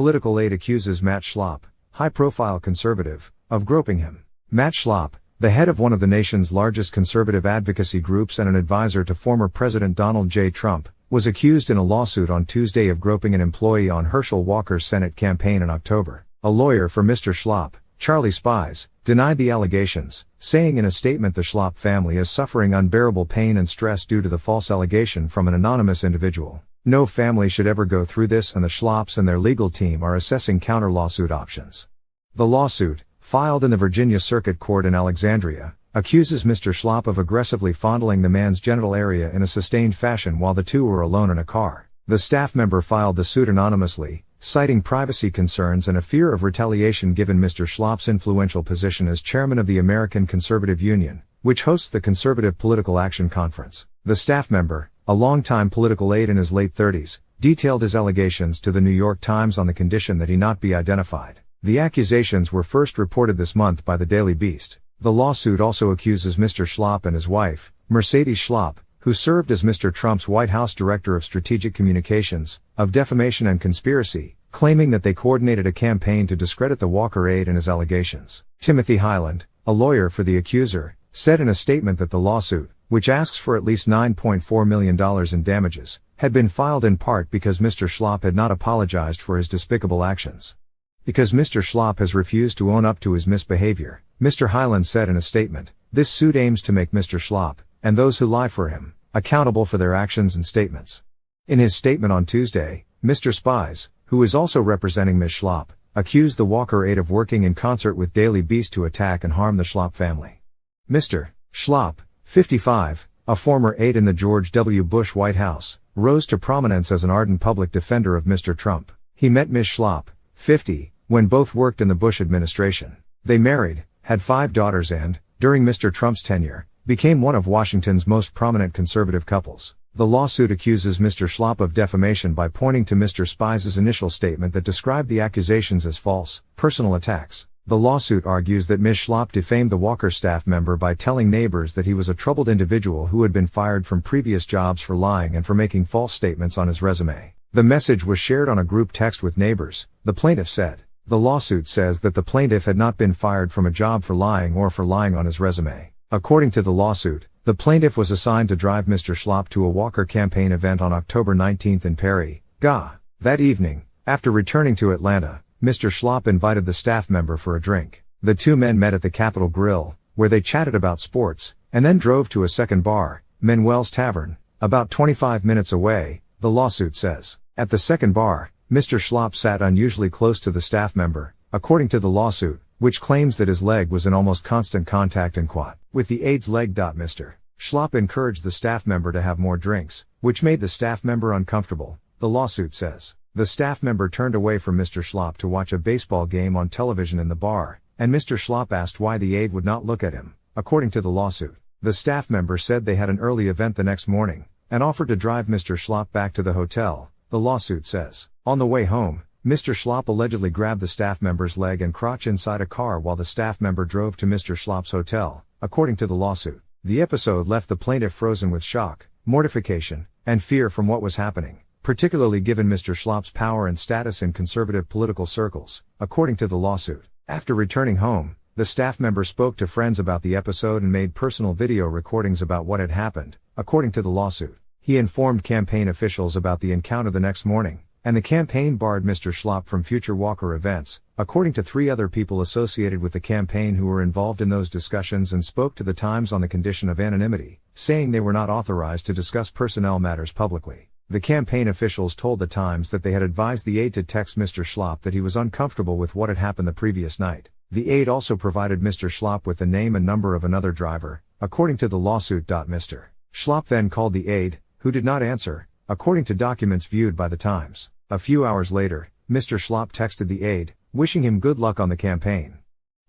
Political aide accuses Matt Schlapp, high-profile conservative, of groping him. Matt Schlapp, the head of one of the nation's largest conservative advocacy groups and an advisor to former President Donald J. Trump, was accused in a lawsuit on Tuesday of groping an employee on Herschel Walker's Senate campaign in October. A lawyer for Mr. Schlapp, Charlie Spies, denied the allegations, saying in a statement the Schlapp family is suffering unbearable pain and stress due to the false allegation from an anonymous individual. No family should ever go through this, and the Schlapps and their legal team are assessing counter-lawsuit options. The lawsuit, filed in the Virginia Circuit Court in Alexandria, accuses Mr. Schlapp of aggressively fondling the man's genital area in a sustained fashion while the two were alone in a car. The staff member filed the suit anonymously, citing privacy concerns and a fear of retaliation given Mr. Schlapp's influential position as chairman of the American Conservative Union, which hosts the Conservative Political Action Conference. The staff member, a longtime political aide in his late 30s, detailed his allegations to the New York Times on the condition that he not be identified. The accusations were first reported this month by the Daily Beast. The lawsuit also accuses Mr. Schlapp and his wife, Mercedes Schlapp, who served as Mr. Trump's White House Director of Strategic Communications, of defamation and conspiracy, claiming that they coordinated a campaign to discredit the Walker aide and his allegations. Timothy Hyland, a lawyer for the accuser, said in a statement that the lawsuit, which asks for at least $9.4 million in damages, had been filed in part because Mr. Schlapp had not apologized for his despicable actions. Because Mr. Schlapp has refused to own up to his misbehavior, Mr. Hyland said in a statement, this suit aims to make Mr. Schlapp, and those who lie for him, accountable for their actions and statements. In his statement on Tuesday, Mr. Spies, who is also representing Ms. Schlapp, accused the Walker aide of working in concert with Daily Beast to attack and harm the Schlapp family. Mr. Schlapp, 55, a former aide in the George W. Bush White House, rose to prominence as an ardent public defender of Mr. Trump. He met Ms. Schlapp, 50, when both worked in the Bush administration. They married, had 5 daughters and, during Mr. Trump's tenure, became one of Washington's most prominent conservative couples. The lawsuit accuses Mr. Schlapp of defamation by pointing to Mr. Spies' initial statement that described the accusations as false, personal attacks. The lawsuit argues that Ms. Schlapp defamed the Walker staff member by telling neighbors that he was a troubled individual who had been fired from previous jobs for lying and for making false statements on his resume. The message was shared on a group text with neighbors, the plaintiff said. The lawsuit says that the plaintiff had not been fired from a job for lying or for lying on his resume. According to the lawsuit, the plaintiff was assigned to drive Mr. Schlapp to a Walker campaign event on October 19 in Perry, GA. That evening, after returning to Atlanta, Mr. Schlapp invited the staff member for a drink. The two men met at the Capitol Grill, where they chatted about sports, and then drove to a second bar, Manuel's Tavern, about 25 minutes away, the lawsuit says. At the second bar, Mr. Schlapp sat unusually close to the staff member, according to the lawsuit, which claims that his leg was in almost constant contact and quad with the aide's leg. Mr. Schlapp encouraged the staff member to have more drinks, which made the staff member uncomfortable, the lawsuit says. The staff member turned away from Mr. Schlapp to watch a baseball game on television in the bar, and Mr. Schlapp asked why the aide would not look at him, according to the lawsuit. The staff member said they had an early event the next morning, and offered to drive Mr. Schlapp back to the hotel, the lawsuit says. On the way home, Mr. Schlapp allegedly grabbed the staff member's leg and crotch inside a car while the staff member drove to Mr. Schlapp's hotel, according to the lawsuit. The episode left the plaintiff frozen with shock, mortification, and fear from what was happening, particularly given Mr. Schlapp's power and status in conservative political circles, according to the lawsuit. After returning home, the staff member spoke to friends about the episode and made personal video recordings about what had happened, according to the lawsuit. He informed campaign officials about the encounter the next morning, and the campaign barred Mr. Schlapp from future Walker events, according to 3 other people associated with the campaign who were involved in those discussions and spoke to the Times on the condition of anonymity, saying they were not authorized to discuss personnel matters publicly. The campaign officials told the Times that they had advised the aide to text Mr. Schlapp that he was uncomfortable with what had happened the previous night. The aide also provided Mr. Schlapp with the name and number of another driver, according to the lawsuit. Mr. Schlapp then called the aide, who did not answer, according to documents viewed by the Times. A few hours later, Mr. Schlapp texted the aide, wishing him good luck on the campaign.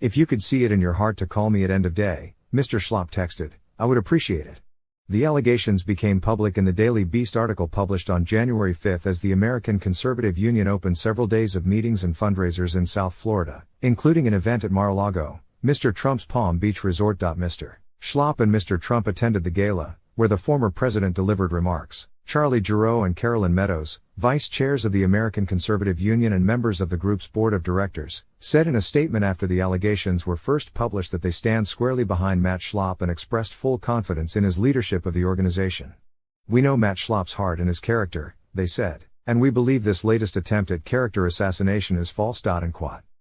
If you could see it in your heart to call me at end of day, Mr. Schlapp texted, I would appreciate it. The allegations became public in the Daily Beast article published on January 5 as the American Conservative Union opened several days of meetings and fundraisers in South Florida, including an event at Mar-a-Lago, Mr. Trump's Palm Beach resort. Mr. Schlapp and Mr. Trump attended the gala, where the former president delivered remarks. Charlie Giroux and Carolyn Meadows, vice chairs of the American Conservative Union and members of the group's board of directors, said in a statement after the allegations were first published that they stand squarely behind Matt Schlapp and expressed full confidence in his leadership of the organization. "We know Matt Schlapp's heart and his character," they said, "and we believe this latest attempt at character assassination is false."